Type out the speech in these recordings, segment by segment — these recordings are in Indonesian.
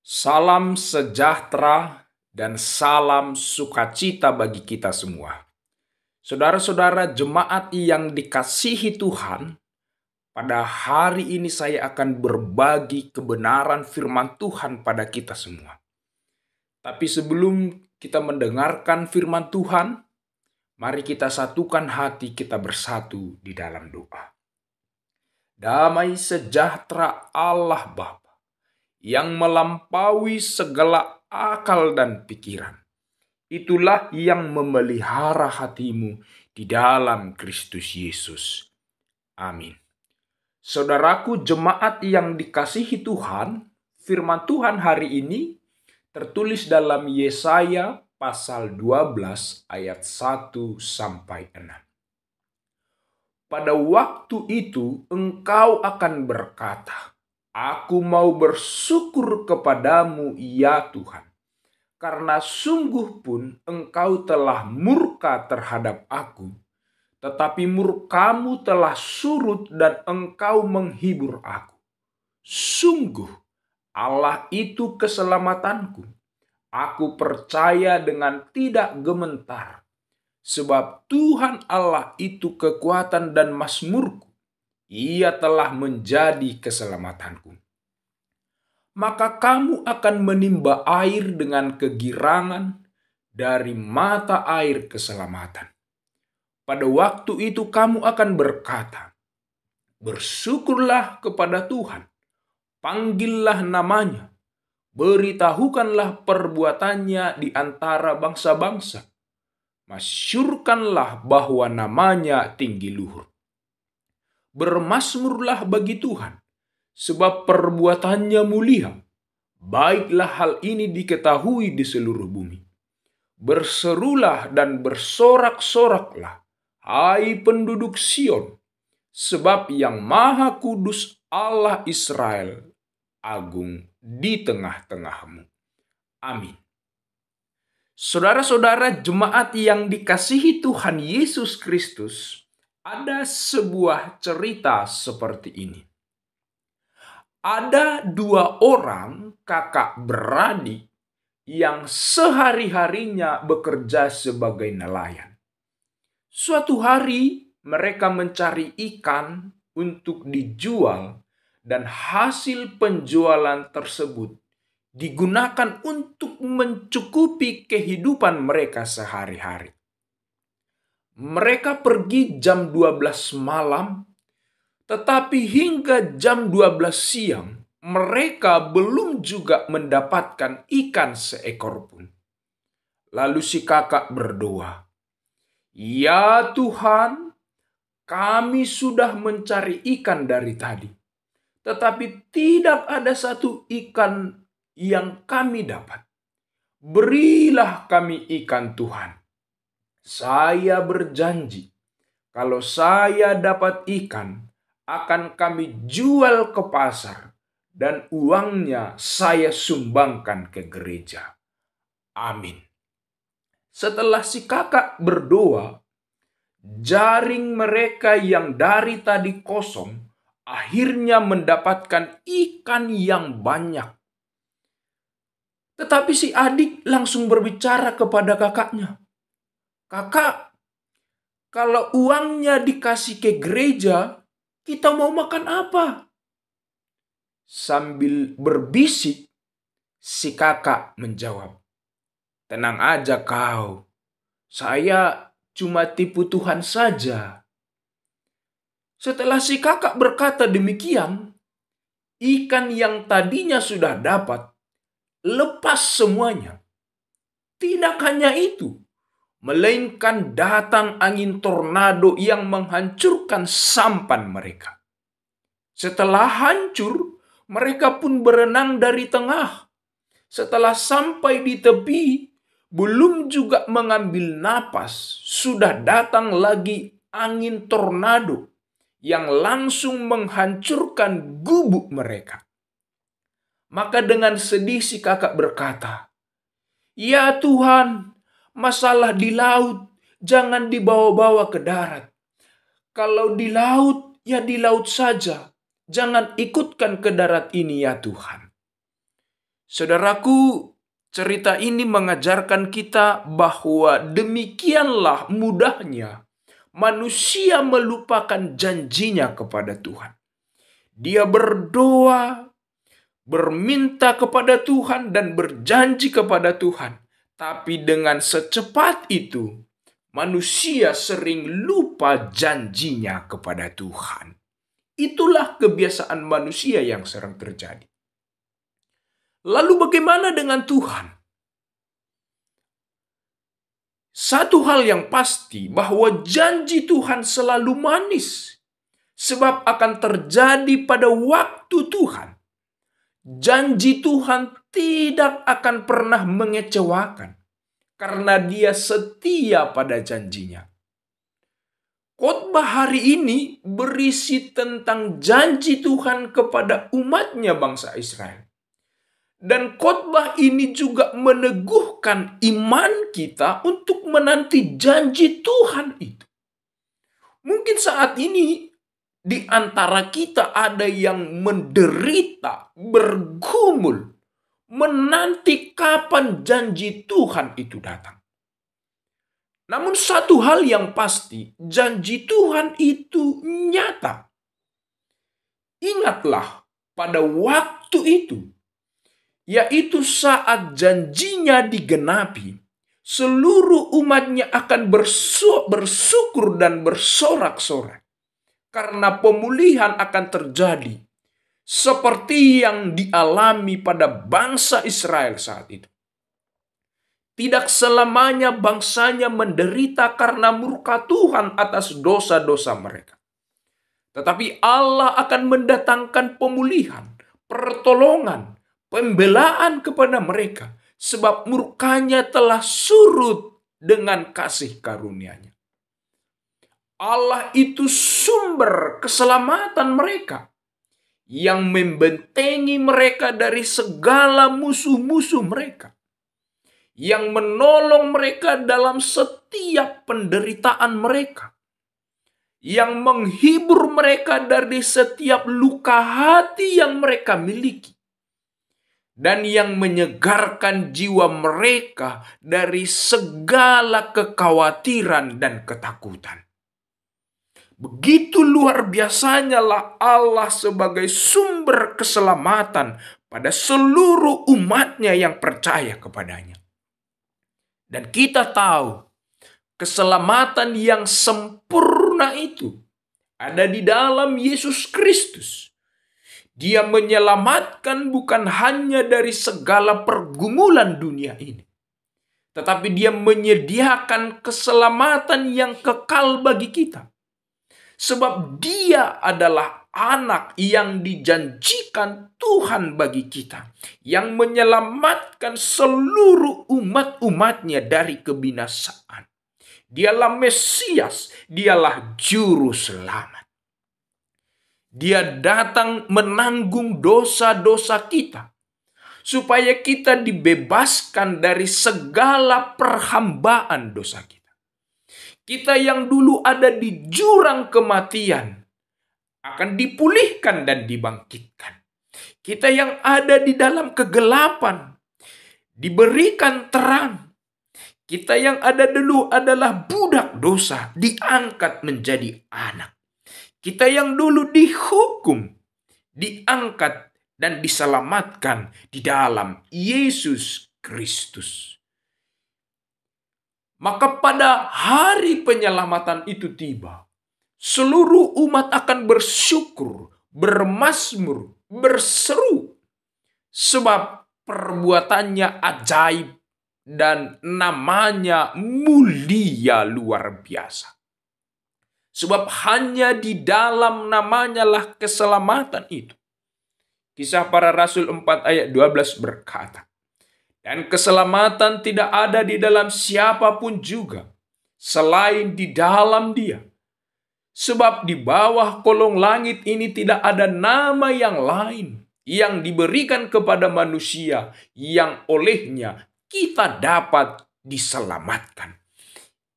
Salam sejahtera dan salam sukacita bagi kita semua. Saudara-saudara jemaat yang dikasihi Tuhan, pada hari ini saya akan berbagi kebenaran firman Tuhan pada kita semua. Tapi sebelum kita mendengarkan firman Tuhan, mari kita satukan hati kita bersatu di dalam doa. Damai sejahtera Allah Bapa yang melampaui segala akal dan pikiran, itulah yang memelihara hatimu di dalam Kristus Yesus. Amin. Saudaraku jemaat yang dikasihi Tuhan, firman Tuhan hari ini tertulis dalam Yesaya pasal 12 ayat 1 sampai 6. Pada waktu itu engkau akan berkata, "Aku mau bersyukur kepadamu ya Tuhan, karena sungguh pun engkau telah murka terhadap aku, tetapi murkamu telah surut dan engkau menghibur aku. Sungguh Allah itu keselamatanku. Aku percaya dengan tidak gementar, sebab Tuhan Allah itu kekuatan dan mazmurku. Ia telah menjadi keselamatanku. Maka kamu akan menimba air dengan kegirangan dari mata air keselamatan. Pada waktu itu kamu akan berkata, bersyukurlah kepada Tuhan, panggillah namanya, beritahukanlah perbuatannya di antara bangsa-bangsa, masyurkanlah bahwa namanya tinggi luhur. Bermasmurlah bagi Tuhan, sebab perbuatannya mulia. Baiklah hal ini diketahui di seluruh bumi. Berserulah dan bersorak-soraklah, hai penduduk Sion, sebab yang Maha Kudus Allah Israel agung di tengah-tengahmu. Amin. Saudara-saudara jemaat yang dikasihi Tuhan Yesus Kristus, ada sebuah cerita seperti ini. Ada dua orang kakak beradik yang sehari-harinya bekerja sebagai nelayan. Suatu hari mereka mencari ikan untuk dijual dan hasil penjualan tersebut digunakan untuk mencukupi kehidupan mereka sehari-hari. Mereka pergi jam 12 malam, tetapi hingga jam 12 siang mereka belum juga mendapatkan ikan seekor pun. Lalu si kakak berdoa, "Ya Tuhan, kami sudah mencari ikan dari tadi, tetapi tidak ada satu ikan yang kami dapat. Berilah kami ikan Tuhan. Saya berjanji, kalau saya dapat ikan, akan kami jual ke pasar dan uangnya saya sumbangkan ke gereja." Amin. Setelah si kakak berdoa, jaring mereka yang dari tadi kosong akhirnya mendapatkan ikan yang banyak. Tetapi si adik langsung berbicara kepada kakaknya, "Kakak, kalau uangnya dikasih ke gereja, kita mau makan apa?" Sambil berbisik, si kakak menjawab, "Tenang aja kau, saya cuma tipu Tuhan saja." Setelah si kakak berkata demikian, ikan yang tadinya sudah dapat lepas semuanya. Tidak hanya itu, melainkan datang angin tornado yang menghancurkan sampan mereka. Setelah hancur, mereka pun berenang dari tengah. Setelah sampai di tepi, belum juga mengambil napas, sudah datang lagi angin tornado yang langsung menghancurkan gubuk mereka. Maka dengan sedih si kakak berkata, "Ya Tuhan, masalah di laut jangan dibawa-bawa ke darat. Kalau di laut, ya di laut saja. Jangan ikutkan ke darat ini ya Tuhan." Saudaraku, cerita ini mengajarkan kita bahwa demikianlah mudahnya manusia melupakan janjinya kepada Tuhan. Dia berdoa, berminta kepada Tuhan, dan berjanji kepada Tuhan. Tapi dengan secepat itu, manusia sering lupa janjinya kepada Tuhan. Itulah kebiasaan manusia yang sering terjadi. Lalu bagaimana dengan Tuhan? Satu hal yang pasti bahwa janji Tuhan selalu manis, sebab akan terjadi pada waktu Tuhan. Janji Tuhan tidak akan pernah mengecewakan, karena Dia setia pada janjinya. Khotbah hari ini berisi tentang janji Tuhan kepada umatnya bangsa Israel. Dan khotbah ini juga meneguhkan iman kita untuk menanti janji Tuhan itu. Mungkin saat ini di antara kita ada yang menderita, bergumul, menanti kapan janji Tuhan itu datang. Namun satu hal yang pasti, janji Tuhan itu nyata. Ingatlah pada waktu itu, yaitu saat janjinya digenapi, seluruh umatnya akan bersyukur dan bersorak-sorai. Karena pemulihan akan terjadi seperti yang dialami pada bangsa Israel saat itu. Tidak selamanya bangsanya menderita karena murka Tuhan atas dosa-dosa mereka. Tetapi Allah akan mendatangkan pemulihan, pertolongan, pembelaan kepada mereka, sebab murkanya telah surut dengan kasih karunia-Nya. Allah itu sumber keselamatan mereka, yang membentengi mereka dari segala musuh-musuh mereka, yang menolong mereka dalam setiap penderitaan mereka, yang menghibur mereka dari setiap luka hati yang mereka miliki, dan yang menyegarkan jiwa mereka dari segala kekhawatiran dan ketakutan. Begitu luar biasanya lah Allah sebagai sumber keselamatan pada seluruh umatnya yang percaya kepadanya. Dan kita tahu keselamatan yang sempurna itu ada di dalam Yesus Kristus. Dia menyelamatkan bukan hanya dari segala pergumulan dunia ini, tetapi Dia menyediakan keselamatan yang kekal bagi kita. Sebab Dia adalah anak yang dijanjikan Tuhan bagi kita, yang menyelamatkan seluruh umat-umatnya dari kebinasaan. Dialah Mesias, Dialah Juru Selamat. Dia datang menanggung dosa-dosa kita, supaya kita dibebaskan dari segala perhambaan dosa kita. Kita yang dulu ada di jurang kematian akan dipulihkan dan dibangkitkan. Kita yang ada di dalam kegelapan diberikan terang. Kita yang ada dulu adalah budak dosa diangkat menjadi anak. Kita yang dulu dihukum diangkat dan diselamatkan di dalam Yesus Kristus. Maka pada hari penyelamatan itu tiba, seluruh umat akan bersyukur, bermazmur, berseru, sebab perbuatannya ajaib dan namanya mulia luar biasa. Sebab hanya di dalam namanya lah keselamatan itu. Kisah Para Rasul 4 ayat 12 berkata, dan keselamatan tidak ada di dalam siapapun juga, selain di dalam Dia. Sebab di bawah kolong langit ini tidak ada nama yang lain yang diberikan kepada manusia, yang olehnya kita dapat diselamatkan.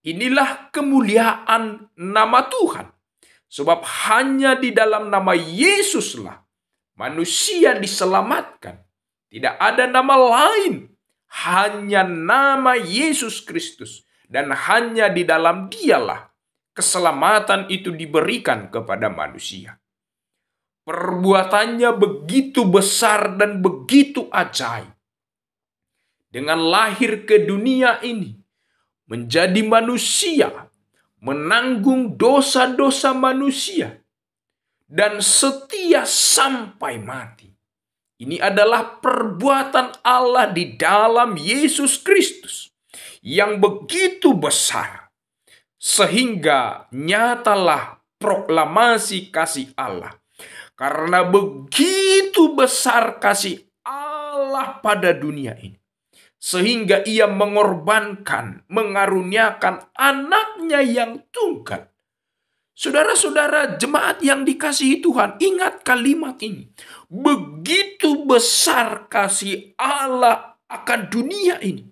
Inilah kemuliaan nama Tuhan. Sebab hanya di dalam nama Yesuslah manusia diselamatkan. Tidak ada nama lain, hanya nama Yesus Kristus. Dan hanya di dalam Dialah keselamatan itu diberikan kepada manusia. Perbuatannya begitu besar dan begitu ajaib. Dengan lahir ke dunia ini, menjadi manusia, menanggung dosa-dosa manusia, dan setia sampai mati. Ini adalah perbuatan Allah di dalam Yesus Kristus yang begitu besar, sehingga nyatalah proklamasi kasih Allah. Karena begitu besar kasih Allah pada dunia ini, sehingga Ia mengorbankan, mengaruniakan anaknya yang tunggal. Saudara-saudara jemaat yang dikasihi Tuhan, ingat kalimat ini. Begitu besar kasih Allah akan dunia ini.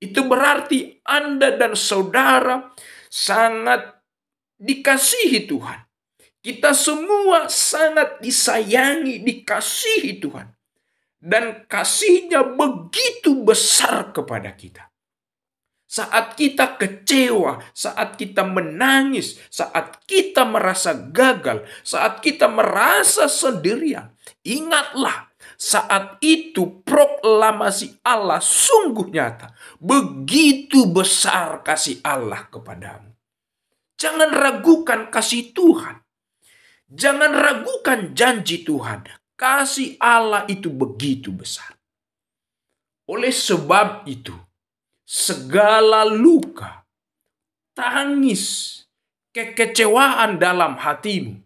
Itu berarti Anda dan saudara sangat dikasihi Tuhan. Kita semua sangat disayangi, dikasihi Tuhan. Dan kasih-Nya begitu besar kepada kita. Saat kita kecewa, saat kita menangis, saat kita merasa gagal, saat kita merasa sendirian, ingatlah saat itu proklamasi Allah sungguh nyata. Begitu besar kasih Allah kepadamu. Jangan ragukan kasih Tuhan. Jangan ragukan janji Tuhan. Kasih Allah itu begitu besar. Oleh sebab itu, segala luka, tangis, kekecewaan dalam hatimu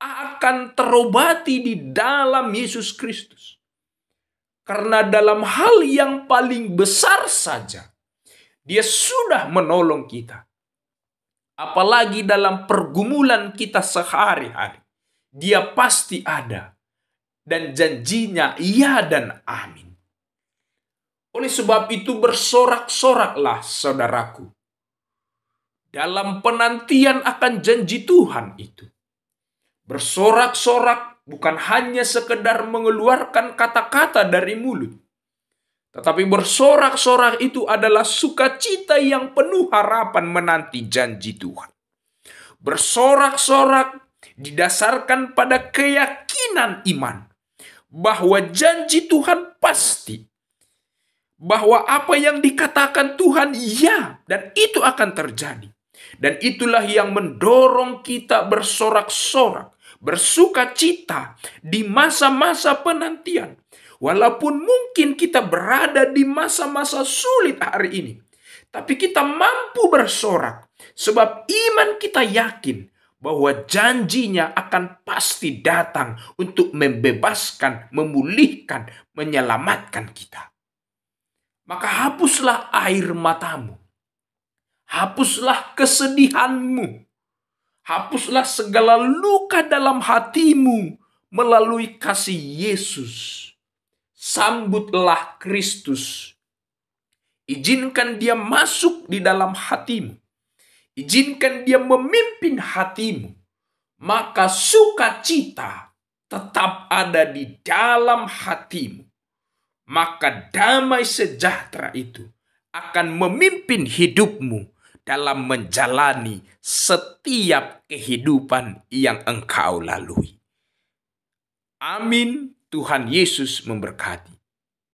akan terobati di dalam Yesus Kristus. Karena dalam hal yang paling besar saja, Dia sudah menolong kita. Apalagi dalam pergumulan kita sehari-hari, Dia pasti ada. Dan janjinya iya dan amin. Oleh sebab itu bersorak-soraklah saudaraku. Dalam penantian akan janji Tuhan itu. Bersorak-sorak bukan hanya sekedar mengeluarkan kata-kata dari mulut. Tetapi bersorak-sorak itu adalah sukacita yang penuh harapan menanti janji Tuhan. Bersorak-sorak didasarkan pada keyakinan iman. Bahwa janji Tuhan pasti. Bahwa apa yang dikatakan Tuhan iya dan itu akan terjadi. Dan itulah yang mendorong kita bersorak-sorak, bersukacita di masa-masa penantian. Walaupun mungkin kita berada di masa-masa sulit hari ini. Tapi kita mampu bersorak. Sebab iman kita yakin bahwa janjinya akan pasti datang untuk membebaskan, memulihkan, menyelamatkan kita. Maka hapuslah air matamu. Hapuslah kesedihanmu. Hapuslah segala luka dalam hatimu melalui kasih Yesus. Sambutlah Kristus. Izinkan Dia masuk di dalam hatimu. Izinkan Dia memimpin hatimu. Maka sukacita tetap ada di dalam hatimu. Maka damai sejahtera itu akan memimpin hidupmu dalam menjalani setiap kehidupan yang engkau lalui. Amin. Tuhan Yesus memberkati.